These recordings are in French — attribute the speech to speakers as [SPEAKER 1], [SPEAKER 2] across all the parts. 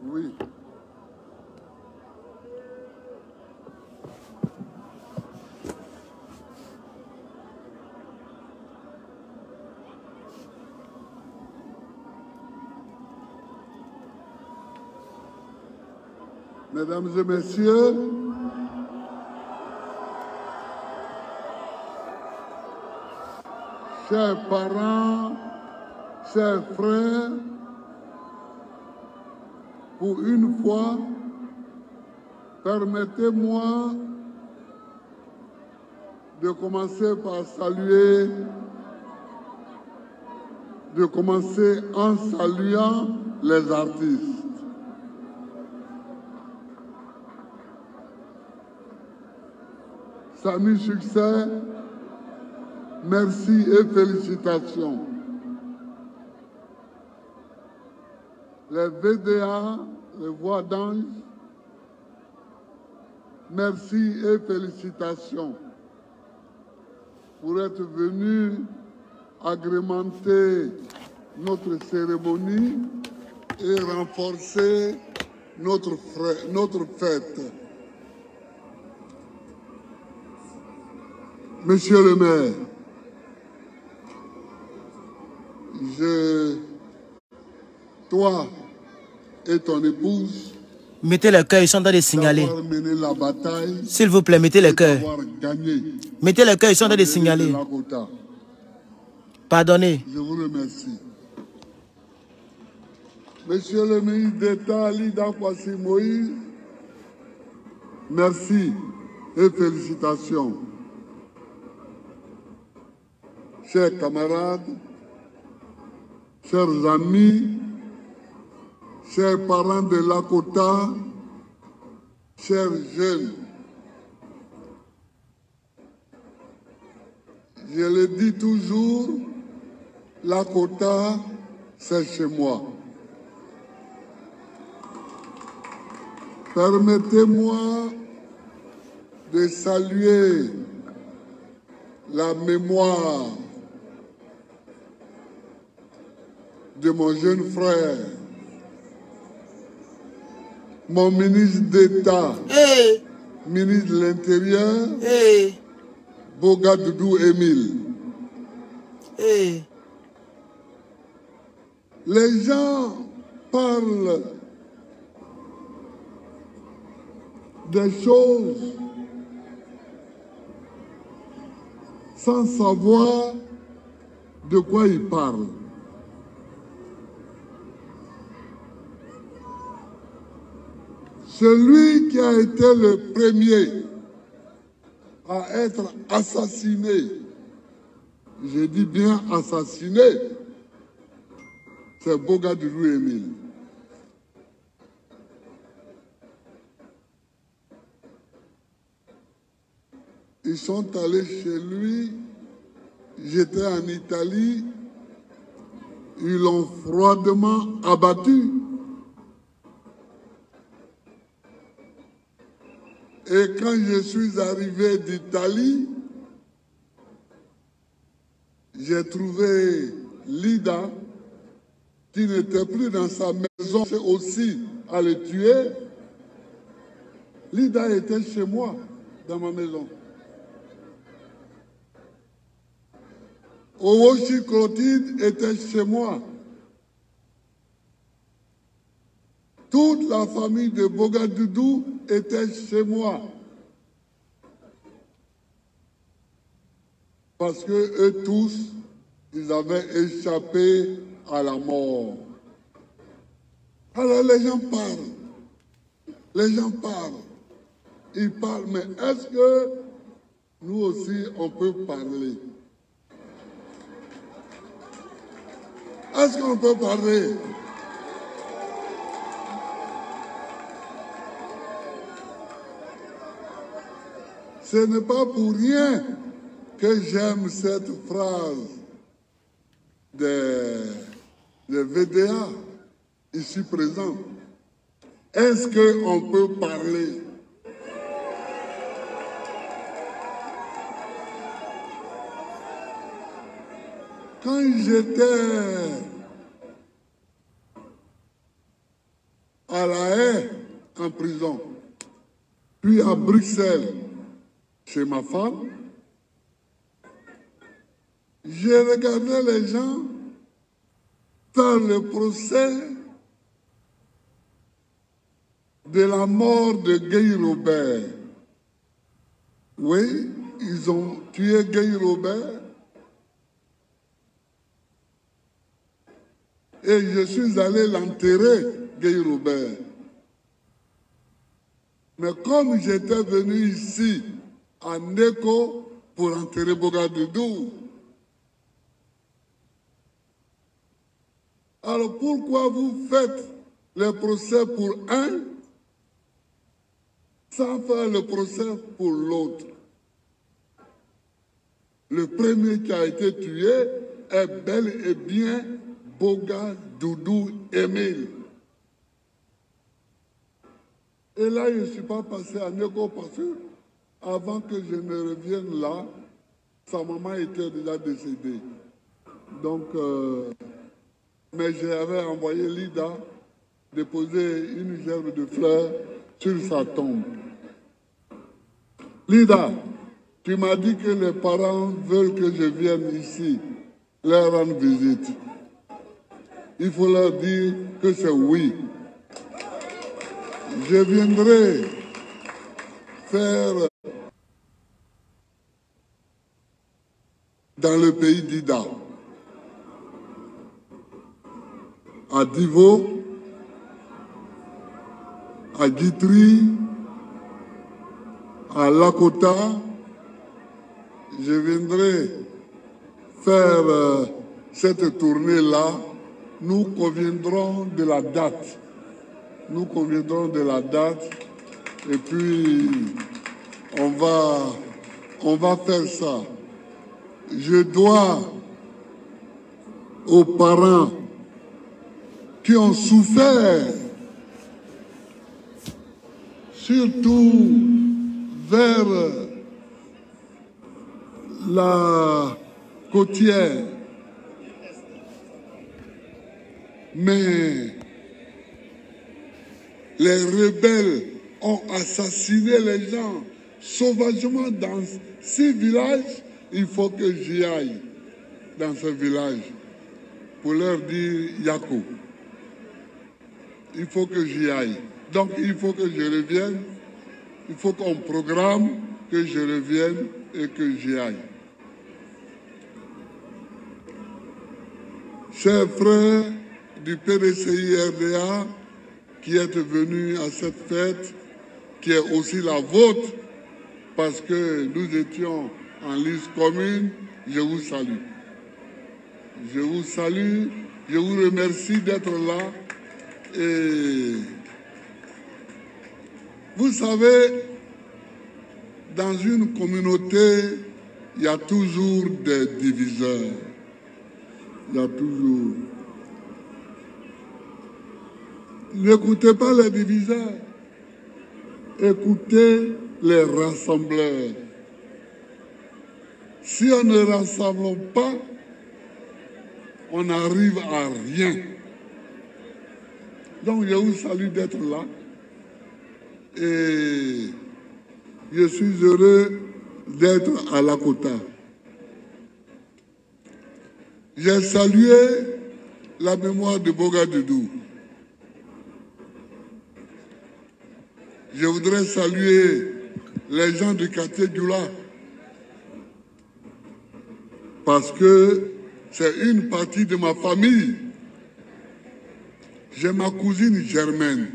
[SPEAKER 1] Oui. Mesdames et messieurs, chers parents, chers frères, pour une fois, permettez-moi de commencer en saluant les artistes. Samy Succès, merci et félicitations. Les VDA, les voix d'ange, merci et félicitations pour être venus agrémenter notre cérémonie et renforcer notre fête. Monsieur le maire, toi et ton épouse,
[SPEAKER 2] mettez le cœur, ils sont en train de signaler. S'il vous plaît, mettez le cœur. Mettez le cœur, ils sont en train de signaler. Pardonnez.
[SPEAKER 1] Je vous remercie. Monsieur le ministre d'État, Lida Kwasi Moïse, merci et félicitations. Chers camarades, chers amis, chers parents de Lakota, chers jeunes, je le dis toujours, Lakota, c'est chez moi. Permettez-moi de saluer la mémoire de mon jeune frère, mon ministre d'État, ministre de l'Intérieur, Boga Doudou Émile. Les gens parlent des choses sans savoir de quoi ils parlent. Celui qui a été le premier à être assassiné, je dis bien assassiné, c'est Boga Doudou Émile. Ils sont allés chez lui, j'étais en Italie, ils l'ont froidement abattu. Et quand je suis arrivé d'Italie, j'ai trouvé Lida, qui n'était plus dans sa maison, aussi à le tuer. Lida était chez moi, dans ma maison. Owoshi Clotilde était chez moi. Toute la famille de Boga Doudou était chez moi. Parce que eux tous, ils avaient échappé à la mort. Alors les gens parlent. Les gens parlent. Ils parlent, mais est-ce que nous aussi on peut parler? Est-ce qu'on peut parler? Ce n'est pas pour rien que j'aime cette phrase de VDA ici présent. Est-ce qu'on peut parler? Quand j'étais à La Haye, en prison, puis à Bruxelles, chez ma femme, j'ai regardé les gens faire le procès de la mort de Guy Robert. Oui, ils ont tué Guy Robert. Et je suis allé l'enterrer, Guy Robert. Mais comme j'étais venu ici, à Neko, pour enterrer Bogadoudou, alors pourquoi vous faites le procès pour un sans faire le procès pour l'autre? Le premier qui a été tué est bel et bien Bogadoudou Émile. Et là, je ne suis pas passé à Neko parce que avant que je ne revienne là, sa maman était déjà décédée. Donc, mais j'avais envoyé Lida déposer une gerbe de fleurs sur sa tombe. Lida, tu m'as dit que les parents veulent que je vienne ici leur rendre visite. Il faut leur dire que c'est oui. Je viendrai faire dans le pays d'Ida, à Divo, à Guitry, à Lakota. Je viendrai faire cette tournée-là. Nous conviendrons de la date. Nous conviendrons de la date et puis on va faire ça. Je dois aux parents qui ont souffert, surtout vers la côtière, mais les rebelles ont assassiné les gens sauvagement dans ces villages. Il faut que j'y aille dans ce village pour leur dire Yako. Il faut que j'y aille. Donc il faut que je revienne. Il faut qu'on programme que je revienne et que j'y aille. Chers frères du PDCI-RDA, qui êtes venus à cette fête, qui est aussi la vôtre, parce que nous étions en liste commune, je vous salue. Je vous salue, je vous remercie d'être là. Et vous savez, dans une communauté, il y a toujours des diviseurs. Il y a toujours. N'écoutez pas les diviseurs, écoutez les rassembleurs. Si on ne rassemble pas, on n'arrive à rien. Donc je vous salue d'être là et je suis heureux d'être à Lakota. J'ai salué la mémoire de Bogadoudou. Je voudrais saluer les gens du quartier Djoula parce que c'est une partie de ma famille. J'ai ma cousine Germaine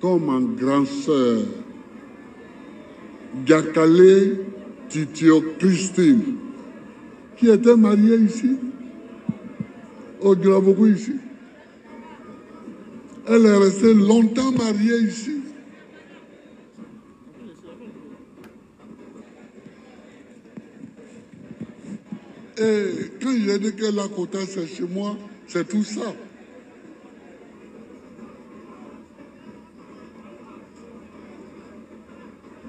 [SPEAKER 1] comme ma grand-sœur, Gakale Titio Christine, qui était mariée ici, au Djoulabougou ici. Elle est restée longtemps mariée ici. Et quand j'ai dit que Lakota c'est chez moi, c'est tout ça.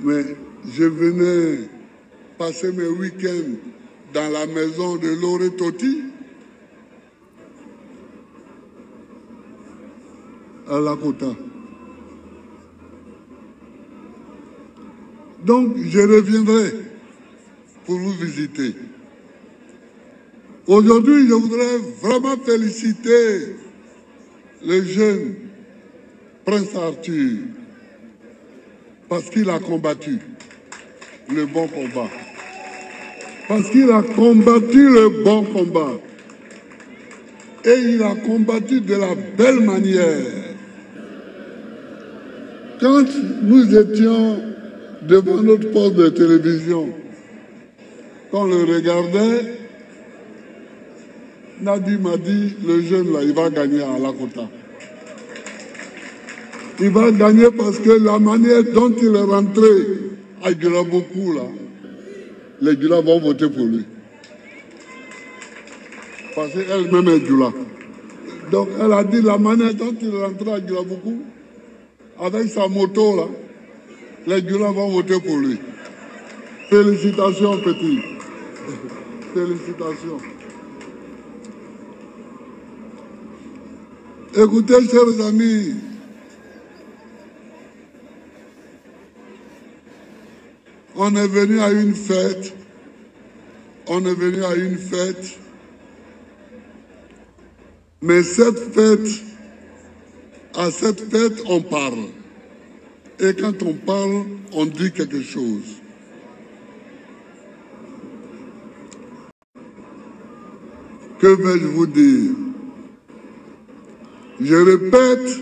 [SPEAKER 1] Mais je venais passer mes week-ends dans la maison de Loré Toti. à Lakota. Donc, je reviendrai pour vous visiter. Aujourd'hui, je voudrais vraiment féliciter le jeune Prince Arthur parce qu'il a combattu le bon combat. Parce qu'il a combattu le bon combat. Et il a combattu de la belle manière. Quand nous étions devant notre poste de télévision, quand on le regardait, Nadi m'a dit, le jeune là, il va gagner à Lakota. Il va gagner parce que la manière dont il est rentré à Djoulaboku, là, les Djoula vont voter pour lui. Parce qu'elle-même est Djoula. Donc elle a dit la manière dont il est rentré à Djoulaboku, avec sa moto là, les Djoula vont voter pour lui. Félicitations, petit. Félicitations. Écoutez, chers amis, on est venu à une fête, mais à cette fête, on parle. Et quand on parle, on dit quelque chose. Que vais-je vous dire? Je répète,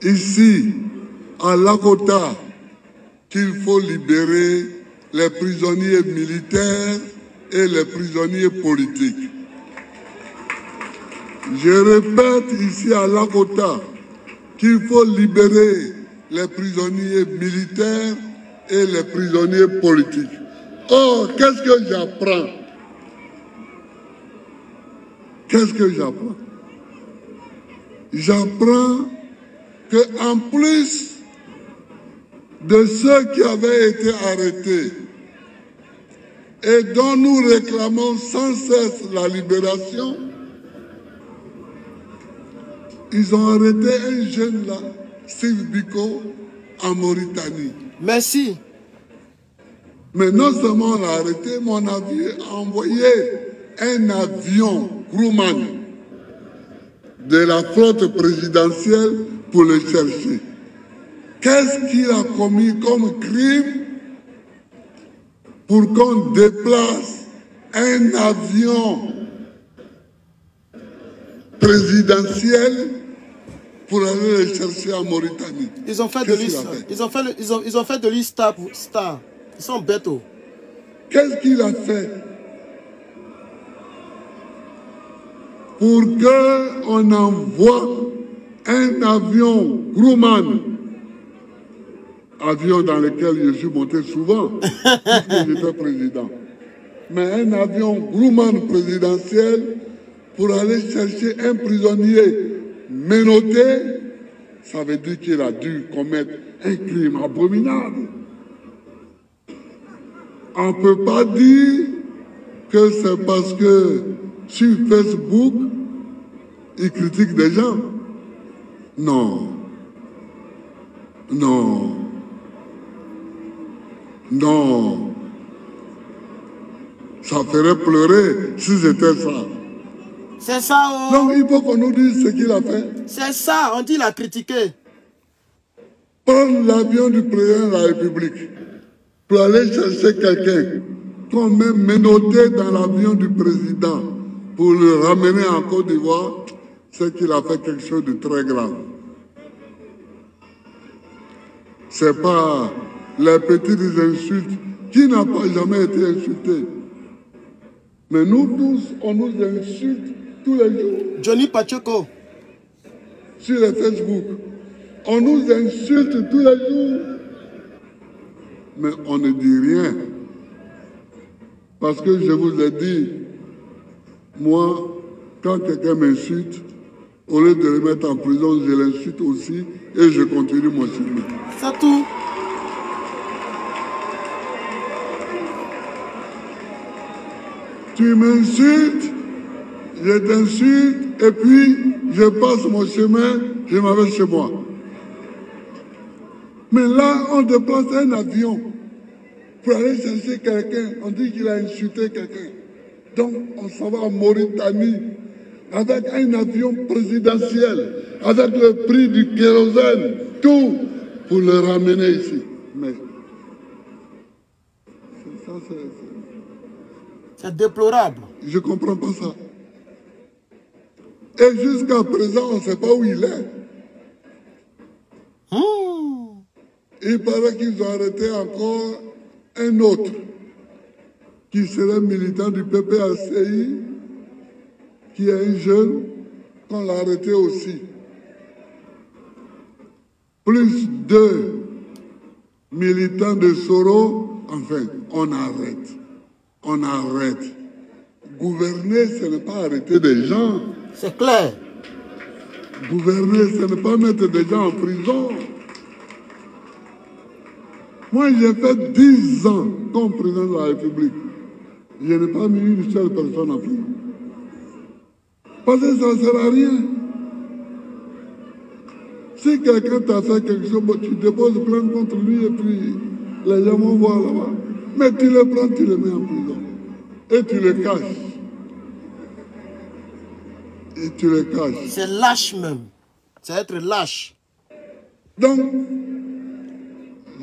[SPEAKER 1] ici, à Lakota, qu'il faut libérer les prisonniers militaires et les prisonniers politiques. Je répète ici à Lakota qu'il faut libérer les prisonniers militaires et les prisonniers politiques. Or, qu'est-ce que j'apprends? Qu'est-ce que j'apprends? J'apprends qu'en plus de ceux qui avaient été arrêtés et dont nous réclamons sans cesse la libération, ils ont arrêté un jeune là, Steve Biko, en Mauritanie.
[SPEAKER 2] Merci.
[SPEAKER 1] Mais non seulement on l'a arrêté, mais on a envoyé un avion Grumman de la flotte présidentielle pour le chercher. Qu'est-ce qu'il a commis comme crime pour qu'on déplace un avion présidentiel pour aller le chercher en Mauritanie?
[SPEAKER 2] Ils ont fait de lui ils ont fait de lui star. Ils sont bêtes.
[SPEAKER 1] Qu'est-ce qu'il a fait pour qu'on envoie un avion Grumman, avion dans lequel je suis monté souvent, puisque j'étais président, mais un avion Grumman présidentiel pour aller chercher un prisonnier menotté? Ça veut dire qu'il a dû commettre un crime abominable. On ne peut pas dire que c'est parce que sur Facebook, il critique des gens. Non. Non. Non. Ça ferait pleurer si c'était ça.
[SPEAKER 2] C'est ça, oh.
[SPEAKER 1] Donc il faut qu'on nous dise ce qu'il a fait.
[SPEAKER 2] C'est ça, on dit qu'il a critiqué.
[SPEAKER 1] Prendre l'avion du président de la République pour aller chercher quelqu'un qu'on met menotté dans l'avion du président pour le ramener en Côte d'Ivoire, c'est qu'il a fait quelque chose de très grave. Ce n'est pas les petites insultes. Qui n'a pas jamais été insulté? Mais nous tous, on nous insulte tous les jours.
[SPEAKER 2] Johnny Pacheco.
[SPEAKER 1] Sur les Facebook. On nous insulte tous les jours. Mais on ne dit rien. Parce que je vous ai dit, moi, quand quelqu'un m'insulte, au lieu de le mettre en prison, je l'insulte aussi et je continue mon chemin.
[SPEAKER 2] C'est tout.
[SPEAKER 1] Tu m'insultes, je t'insulte, et puis je passe mon chemin, je m'en vais chez moi. Mais là, on déplace un avion pour aller chercher quelqu'un. On dit qu'il a insulté quelqu'un. Donc, on s'en va en Mauritanie avec un avion présidentiel, avec le prix du kérosène, tout, pour le ramener ici. Mais ça,
[SPEAKER 2] c'est déplorable.
[SPEAKER 1] Je ne comprends pas ça. Et jusqu'à présent, on ne sait pas où il est. Il paraît qu'ils ont arrêté encore un autre qui serait militant du PPACI, qui est un jeune, qu'on l'a arrêté aussi. Plus 2 militants de Soro, enfin, on arrête. On arrête. Gouverner, ce n'est pas arrêter des gens.
[SPEAKER 2] C'est clair.
[SPEAKER 1] Gouverner, ce n'est pas mettre des gens en prison. Moi, j'ai fait 10 ans comme président de la République. Je n'ai pas mis une seule personne en prison. Parce que ça ne sert à rien. Si quelqu'un t'a fait quelque chose, tu déposes plainte contre lui et puis les gens vont voir là-bas. Mais tu le prends, tu le mets en prison. Et tu le caches. Et tu le caches.
[SPEAKER 2] C'est lâche même. C'est être lâche.
[SPEAKER 1] Donc,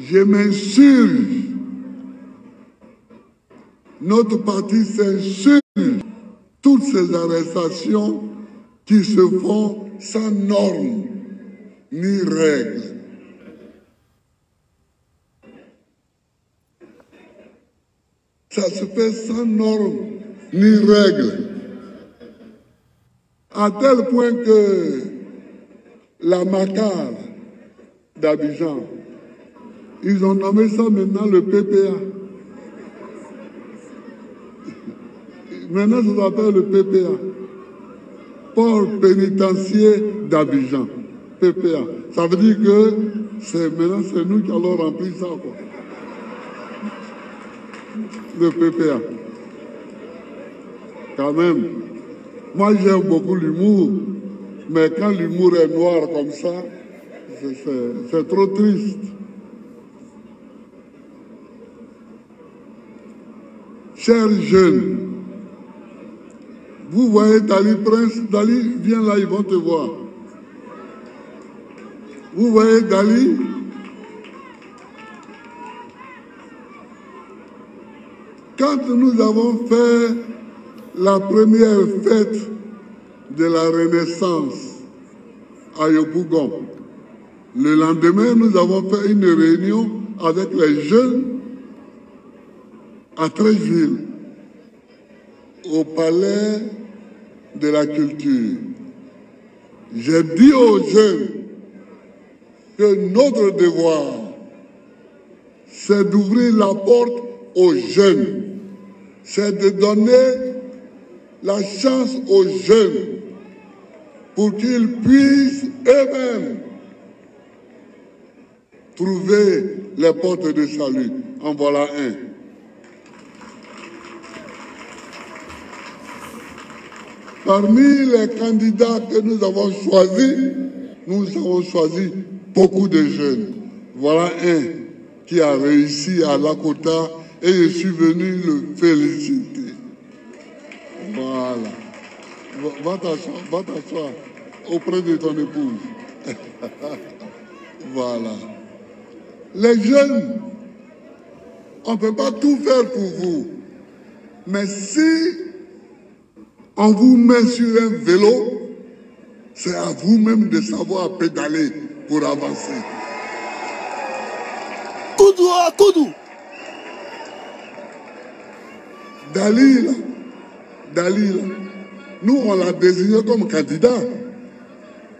[SPEAKER 1] je m'insurge. Notre parti s'insurge. Toutes ces arrestations qui se font sans normes ni règles. Ça se fait sans normes ni règles. À tel point que la Macar d'Abidjan, ils ont nommé ça maintenant le PPA. Maintenant, ça s'appelle le PPA. Port pénitentiaire d'Abidjan. PPA. Ça veut dire que maintenant, c'est nous qui allons remplir ça, quoi. Le PPA. Quand même. Moi, j'aime beaucoup l'humour. Mais quand l'humour est noir comme ça, c'est trop triste. Chers jeunes, vous voyez Dali Prince, Dali, viens là, ils vont te voir. Vous voyez Dali? Quand nous avons fait la première fête de la Renaissance à Yopougon, le lendemain, nous avons fait une réunion avec les jeunes à Treichville, au palais de la culture. J'ai dit aux jeunes que notre devoir, c'est d'ouvrir la porte aux jeunes, c'est de donner la chance aux jeunes pour qu'ils puissent eux-mêmes trouver les portes de salut. En voilà un. Parmi les candidats que nous avons choisi beaucoup de jeunes. Voilà un qui a réussi à Lakota et je suis venu le féliciter. Voilà. Va t'asseoir auprès de ton épouse. Voilà. Les jeunes, on ne peut pas tout faire pour vous. Mais si on vous met sur un vélo, c'est à vous-même de savoir pédaler pour avancer.
[SPEAKER 2] Koudou à Koudou.
[SPEAKER 1] Dali, nous on l'a désigné comme candidat,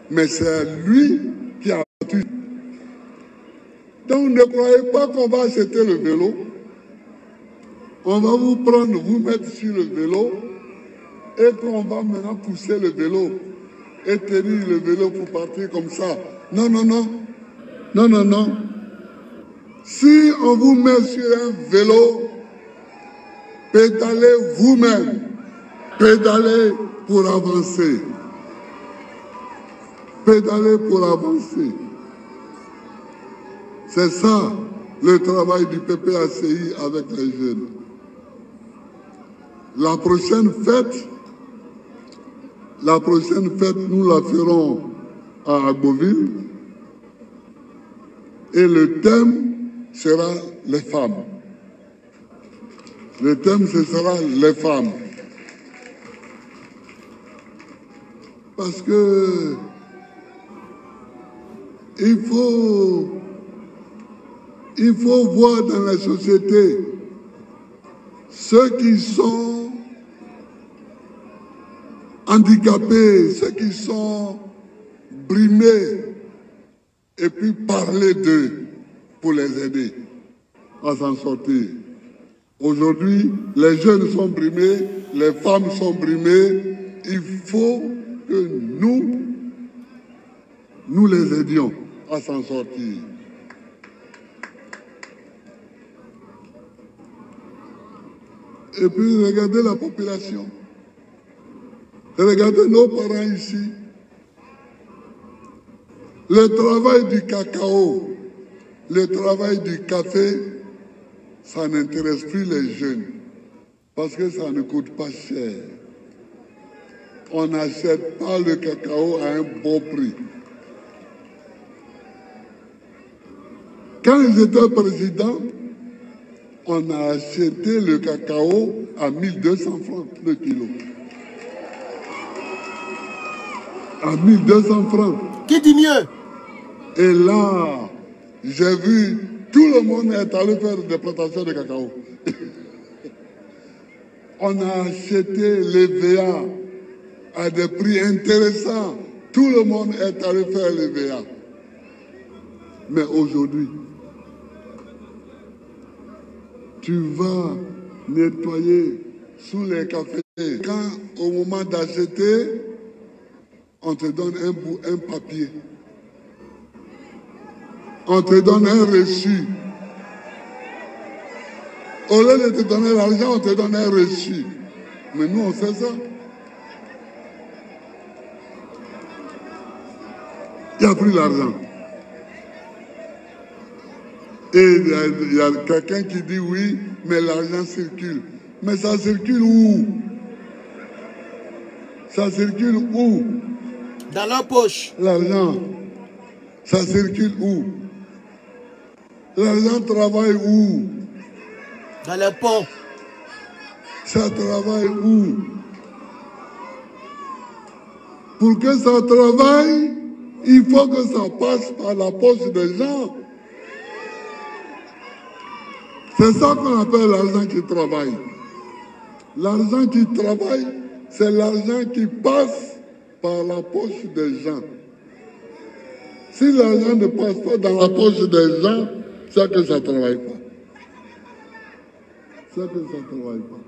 [SPEAKER 1] mais c'est lui qui a battu. Donc ne croyez pas qu'on va acheter le vélo. On va vous prendre, vous mettre sur le vélo, et qu'on va maintenant pousser le vélo et tenir le vélo pour partir comme ça. Non, non, non. Non, non, non. Si on vous met sur un vélo, pédalez vous-même. Pédalez pour avancer. pédaler pour avancer. C'est ça le travail du PPACI avec les jeunes. La prochaine fête, nous la ferons à Agboville. Et le thème sera les femmes. Le thème, ce sera les femmes. Parce que il faut voir dans la société ceux qui sont handicapés, ceux qui sont brimés, et puis parler d'eux pour les aider à s'en sortir. Aujourd'hui, les jeunes sont brimés, les femmes sont brimées. Il faut que nous les aidions à s'en sortir. Et puis regardez la population. Regardez nos parents ici. Le travail du cacao, le travail du café, ça n'intéresse plus les jeunes parce que ça ne coûte pas cher. On n'achète pas le cacao à un bon prix. Quand j'étais président, on a acheté le cacao à 1200 francs le kilo. À 1200 francs.
[SPEAKER 2] Qui dit mieux?
[SPEAKER 1] Et là, j'ai vu tout le monde est allé faire des plantations de cacao. On a acheté les VA à des prix intéressants. Tout le monde est allé faire les VA. Mais aujourd'hui, tu vas nettoyer sous les cafés. Quand au moment d'acheter, on te donne un papier. On te donne un reçu. Au lieu de te donner l'argent, on te donne un reçu. Mais nous, on sait ça. Il n'y a plus d'argent. Et il y a quelqu'un qui dit oui, mais l'argent circule. Mais ça circule où? Ça circule où?
[SPEAKER 2] Dans leur poche.
[SPEAKER 1] L'argent, ça circule où? L'argent travaille où?
[SPEAKER 2] Dans les ponts.
[SPEAKER 1] Ça travaille où? Pour que ça travaille, il faut que ça passe par la poche des gens. C'est ça qu'on appelle l'argent qui travaille. L'argent qui travaille, c'est l'argent qui passe par la poche des gens. Si l'argent ne passe pas dans la poche des gens, c'est que ça ne travaille pas. C'est que ça ne travaille pas.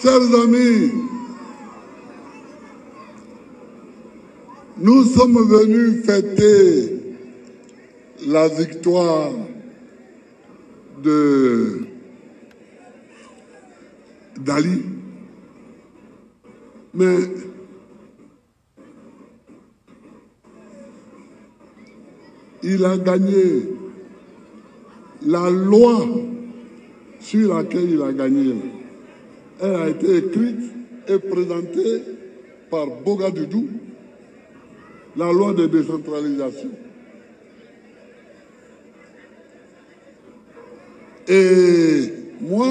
[SPEAKER 1] Chers amis, nous sommes venus fêter la victoire d'Ali. Mais il a gagné la loi sur laquelle il a gagné. Elle a été écrite et présentée par Boga Doudou, la loi de décentralisation. Et moi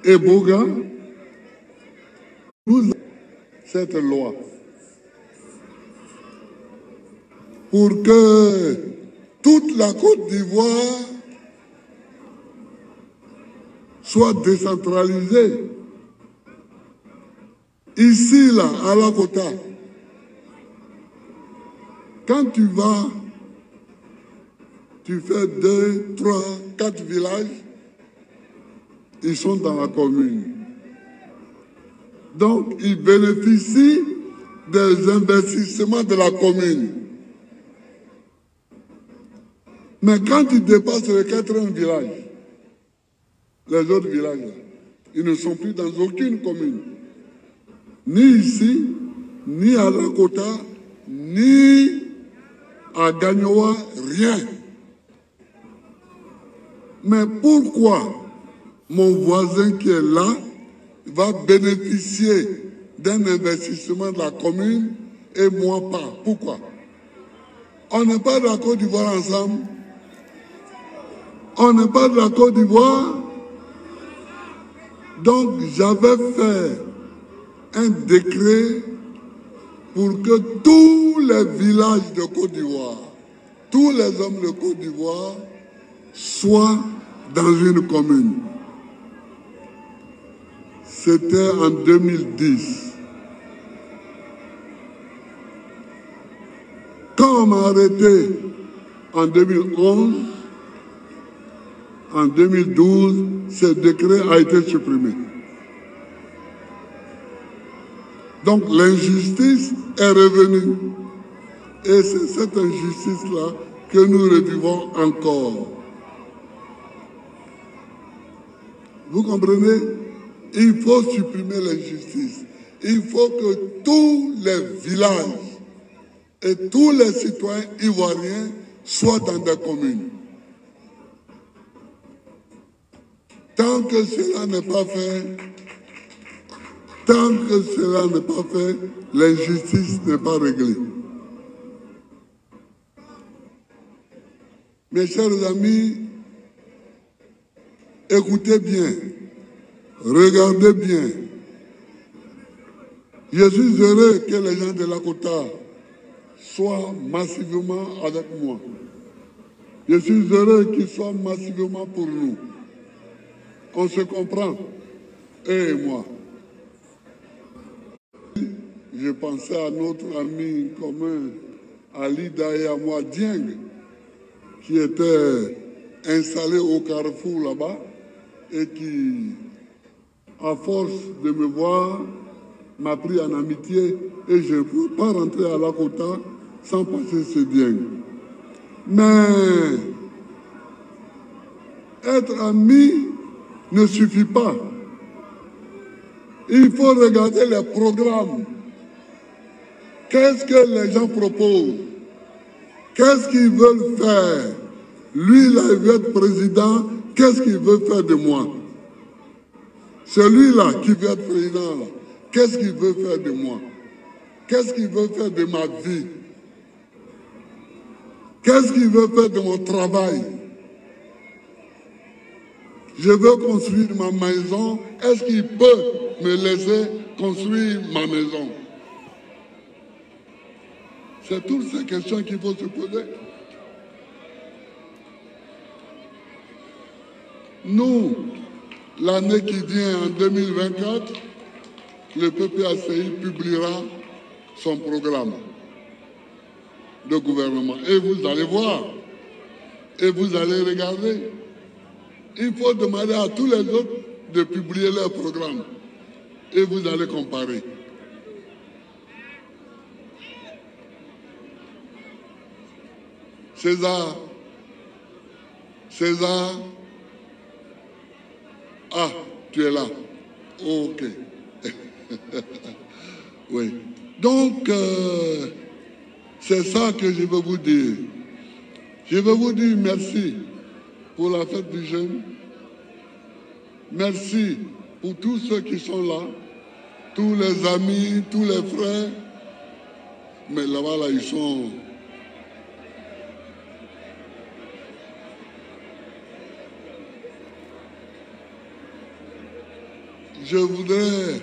[SPEAKER 1] et Boga, nous avons cette loi pour que toute la Côte d'Ivoire soit décentralisée. Ici, là, à la Kota, quand tu vas, tu fais 2, 3, 4 villages, ils sont dans la commune. Donc, ils bénéficient des investissements de la commune. Mais quand ils dépassent les 80 villages, les autres villages, ils ne sont plus dans aucune commune. Ni ici, ni à Lakota, ni à Gagnoa, rien. Mais pourquoi mon voisin qui est là va bénéficier d'un investissement de la commune et moi pas? Pourquoi? On n'est pas de la Côte d'Ivoire ensemble. On n'est pas de la Côte d'Ivoire. Donc j'avais fait un décret pour que tous les villages de Côte d'Ivoire, tous les hommes de Côte d'Ivoire soient dans une commune. C'était en 2010. Quand on m'a arrêté en 2011, en 2012, ce décret a été supprimé. Donc l'injustice est revenue. Et c'est cette injustice-là que nous revivons encore. Vous comprenez? Il faut supprimer l'injustice. Il faut que tous les villages et tous les citoyens ivoiriens soient dans des communes. Tant que cela n'est pas fait, l'injustice n'est pas réglée. Mes chers amis, écoutez bien, regardez bien. Je suis heureux que les gens de Lakota soient massivement avec moi. Je suis heureux qu'ils soient massivement pour nous. On se comprend, eux et moi. Je pensais à notre ami commun, Ali Daya Dieng, qui était installé au carrefour là-bas et qui, à force de me voir, m'a pris en amitié et je ne peux pas rentrer à Lakota sans passer ce bien. Mais être ami ne suffit pas. Il faut regarder les programmes. Qu'est-ce que les gens proposent? Qu'est-ce qu'ils veulent faire? Lui, là, il veut être président. Qu'est-ce qu'il veut faire de moi? Celui-là qui veut être président, là, qu'est-ce qu'il veut faire de moi? Qu'est-ce qu'il veut faire de ma vie? Qu'est-ce qu'il veut faire de mon travail? Je veux construire ma maison. Est-ce qu'il peut me laisser construire ma maison? C'est toutes ces questions qu'il faut se poser. Nous, l'année qui vient, en 2024, le PPACI publiera son programme de gouvernement. Et vous allez voir, et vous allez regarder. Il faut demander à tous les autres de publier leur programme. Et vous allez comparer. César. Ah, tu es là. Ok. Oui. Donc, c'est ça que je veux vous dire. Je veux vous dire merci pour la fête du jeune. Merci pour tous ceux qui sont là, tous les amis, tous les frères. Mais là-bas, là, ils sont... Je voudrais...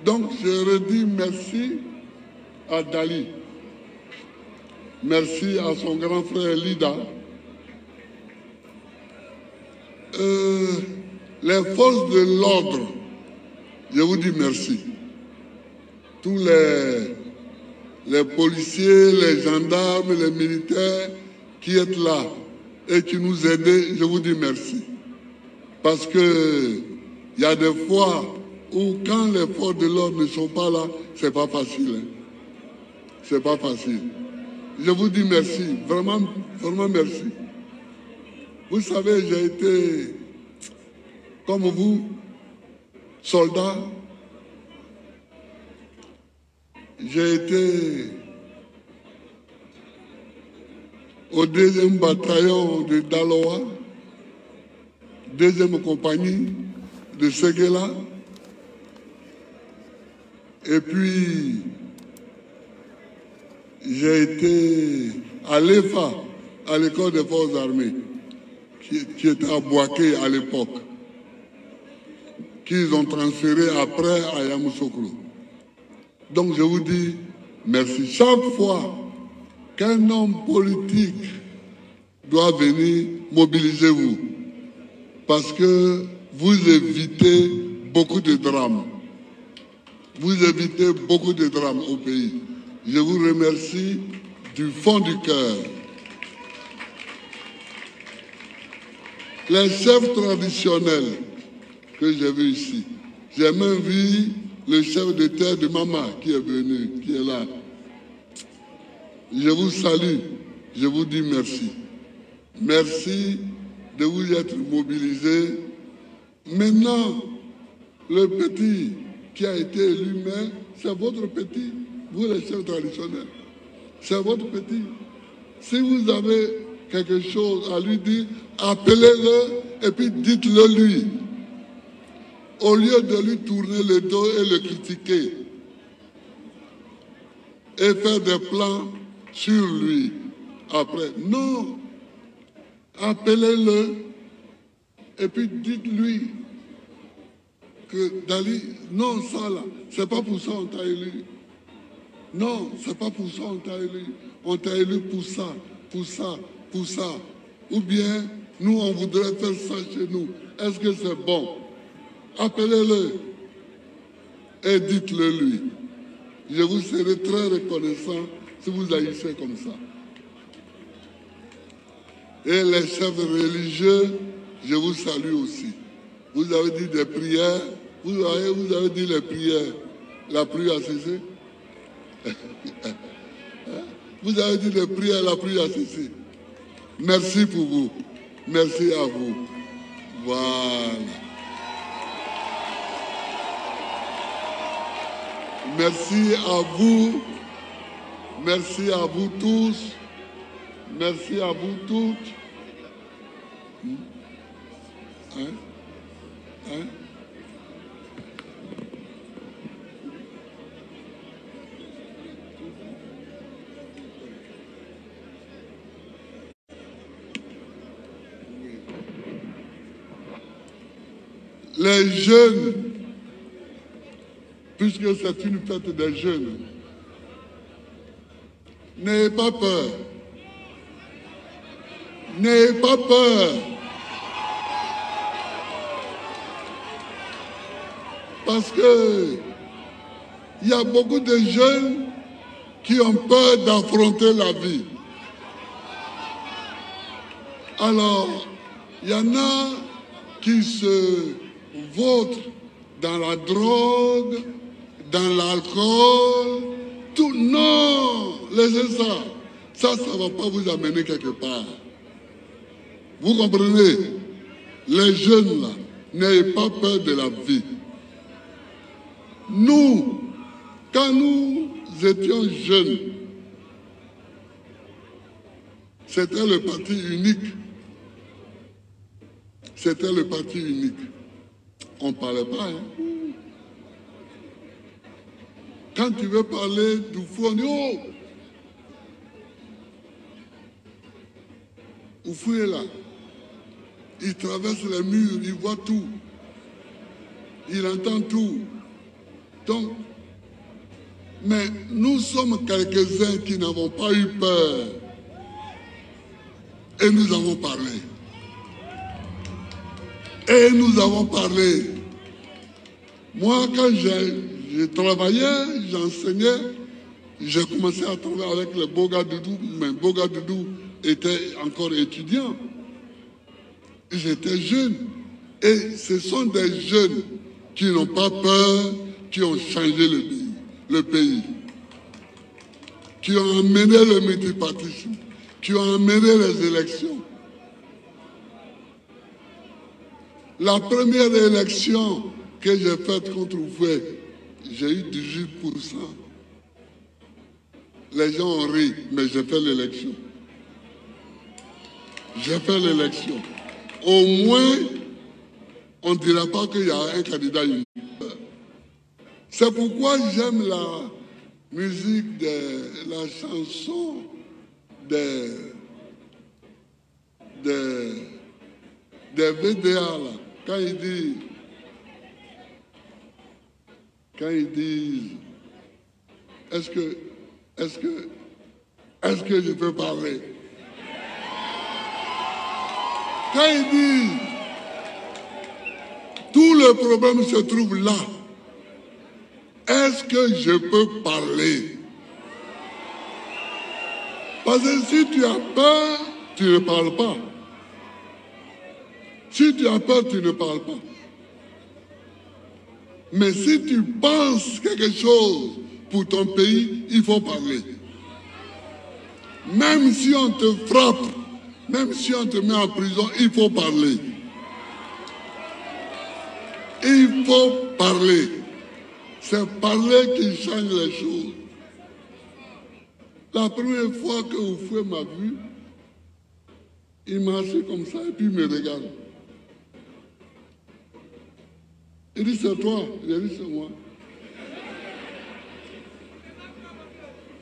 [SPEAKER 1] Donc, je redis merci à Dali. Merci à son grand frère Lida. Les forces de l'ordre, je vous dis merci. Tous les policiers, les gendarmes, les militaires qui êtes là et qui nous aident, je vous dis merci. Parce que il y a des fois où quand les forces de l'ordre ne sont pas là, c'est pas facile. Hein. c'est pas facile. Je vous dis merci, vraiment, vraiment merci. Vous savez, j'ai été, comme vous, soldat. J'ai été au 2e bataillon de Daloa, 2e compagnie de Séguéla. Et puis, j'ai été à l'EFA, à l'école des forces armées, qui était à Bouaké à l'époque, qu'ils ont transféré après à Yamoussoukro. Donc je vous dis merci. Chaque fois qu'un homme politique doit venir, mobilisez-vous. Parce que vous évitez beaucoup de drames. Vous évitez beaucoup de drames au pays. Je vous remercie du fond du cœur. Les chefs traditionnels que j'ai vus ici, j'ai même vu le chef de terre de Mama qui est venu, qui est là. Je vous salue, je vous dis merci. Merci de vous être mobilisés. Maintenant, le petit qui a été élu maire, c'est votre petit, vous les chefs traditionnels. C'est votre petit. Si vous avez quelque chose à lui dire, appelez-le et puis dites-le lui. Au lieu de lui tourner le dos et le critiquer et faire des plans sur lui après. Non, appelez-le et puis dites-lui que Dali, non, ça là, c'est pas pour ça on t'a élu. Non, c'est pas pour ça on t'a élu. On t'a élu pour ça, pour ça, pour ça. Ou bien, nous, on voudrait faire ça chez nous. Est-ce que c'est bon? Appelez-le et dites-le lui. Je vous serai très reconnaissant si vous agissez comme ça. Et les chefs religieux, je vous salue aussi. Vous avez dit des prières, vous avez dit les prières. La pluie a cessé. Vous avez dit des prières, la pluie a cessé. Merci pour vous. Merci à vous. Voilà. Merci à vous. Merci à vous tous. Merci à vous toutes. Les jeunes, puisque c'est une fête des jeunes, n'ayez pas peur. N'ayez pas peur. Parce que il y a beaucoup de jeunes qui ont peur d'affronter la vie. Alors, il y en a qui se vautrent dans la drogue, dans l'alcool, tout. Non, laissez ça. Ça ne va pas vous amener quelque part. Vous comprenez? Les jeunes là, n'ayez pas peur de la vie. Nous, quand nous étions jeunes, c'était le parti unique. C'était le parti unique. On ne parlait pas. Hein? Quand tu veux parler du fou, on dit oh! Oufou est là. Il traverse les murs, il voit tout. Il entend tout. Donc, mais nous sommes quelques-uns qui n'avons pas eu peur. Et nous avons parlé. Et nous avons parlé. Moi, quand je travaillais, j'enseignais, j'ai commencé à travailler avec les Bogadoudou, mais Bogadoudou était encore étudiant. J'étais jeune. Et ce sont des jeunes qui n'ont pas peur, qui ont changé le pays. qui ont amené le multipartisme, qui ont amené les élections. La première élection que j'ai faite contre vous, j'ai eu 18%. Les gens ont ri, mais j'ai fait l'élection. J'ai fait l'élection. Au moins, on ne dira pas qu'il y a un candidat unique. C'est pourquoi j'aime la musique, la chanson des VDA, là. Quand ils disent, est-ce que je peux parler? Quand ils disent, tout le problème se trouve là. Est-ce que je peux parler? Parce que si tu as peur, tu ne parles pas. Si tu as peur, tu ne parles pas. Mais si tu penses quelque chose pour ton pays, il faut parler. Même si on te frappe, même si on te met en prison, il faut parler. Il faut parler. C'est parler qui change les choses. La première fois que Oufoué m'a vu, il marchait comme ça et puis il me regarde. Il dit, c'est toi. J'ai dit, c'est moi.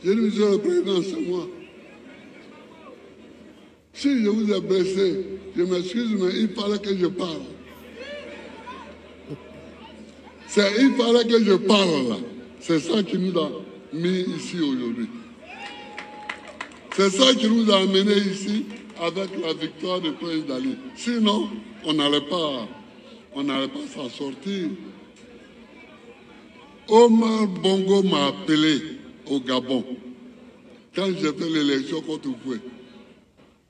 [SPEAKER 1] J'ai dit, monsieur le président, c'est moi. Si je vous ai blessé, je m'excuse, mais il fallait que je parle. Il fallait que je parle là. C'est ça qui nous a mis ici aujourd'hui. C'est ça qui nous a amenés ici avec la victoire de Prince Dali. Sinon, on n'allait pas s'en sortir. Omar Bongo m'a appelé au Gabon quand j'ai fait l'élection contre Oufoué.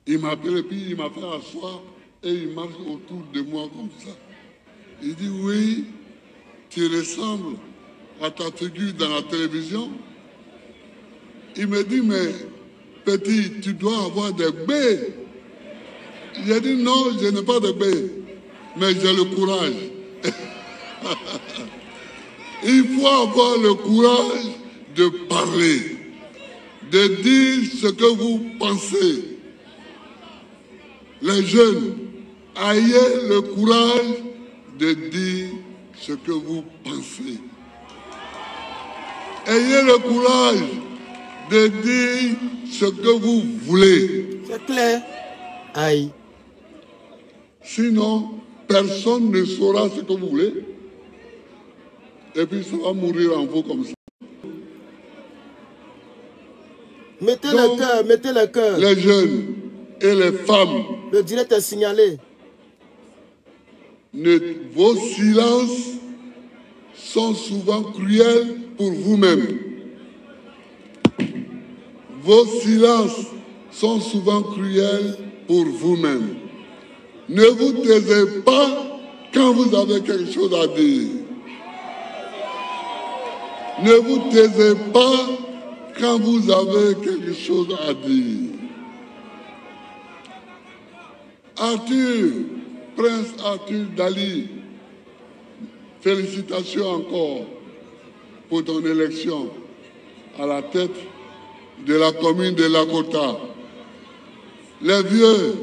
[SPEAKER 1] Il m'a appelé, puis il m'a fait asseoir et il marche autour de moi comme ça. Il dit, oui, tu ressembles à ta figure dans la télévision. Il me dit, mais petit, tu dois avoir des baies. J'ai dit, non, je n'ai pas de baies, mais j'ai le courage. Il faut avoir le courage de parler, de dire ce que vous pensez. Les jeunes, ayez le courage de dire ce que vous pensez. Ayez le courage de dire ce que vous voulez.
[SPEAKER 2] C'est clair. Aïe.
[SPEAKER 1] Sinon, personne ne saura ce que vous voulez. Et puis ça va mourir en vous comme ça.
[SPEAKER 2] Mettez le cœur, mettez le cœur.
[SPEAKER 1] Les jeunes et les femmes.
[SPEAKER 2] Le direct est signalé.
[SPEAKER 1] Vos silences sont souvent cruels pour vous-même. Vos silences sont souvent cruels pour vous-même. Ne vous taisez pas quand vous avez quelque chose à dire. Ne vous taisez pas quand vous avez quelque chose à dire. Arthur, Prince Arthur Dali, félicitations encore pour ton élection à la tête de la commune de Lakota. Les vieux,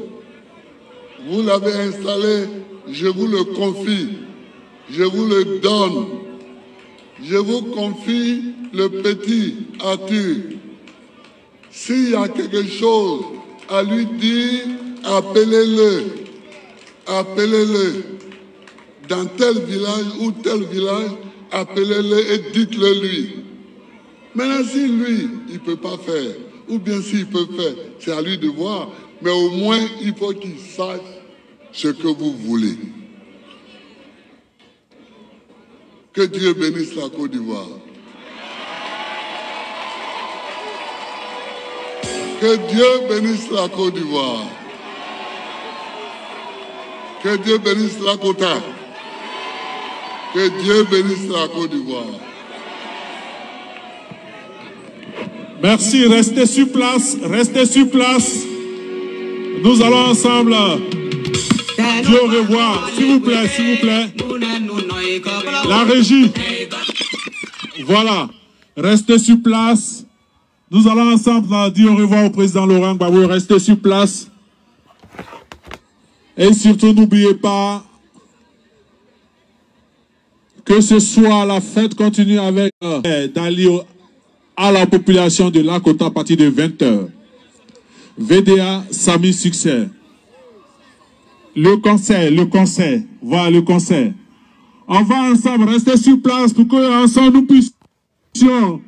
[SPEAKER 1] vous l'avez installé, je vous le confie, je vous le donne. Je vous confie le petit Arthur. S'il y a quelque chose à lui dire, appelez-le. Appelez-le. Dans tel village ou tel village, appelez-le et dites-le lui. Maintenant, si lui, il ne peut pas faire, ou bien s'il peut faire, c'est à lui de voir. Mais au moins, il faut qu'il sache ce que vous voulez. Que Dieu bénisse la Côte d'Ivoire. Que Dieu bénisse la Côte d'Ivoire. Que Dieu bénisse la Côte. Que Dieu bénisse la Côte d'Ivoire.
[SPEAKER 3] Merci, restez sur place, restez sur place. Nous allons ensemble dire au revoir. S'il vous plaît, s'il vous plaît. La régie. Voilà, restez sur place. Nous allons ensemble dire au revoir au président Laurent Gbagbo. Restez sur place. Et surtout, n'oubliez pas que ce soir, la fête continue avec d'aller à la population de Lakota à partir de 20h. VDA, Sami Succès. Le concert. Voilà le concert. On va ensemble rester sur place pour que ensemble nous puissions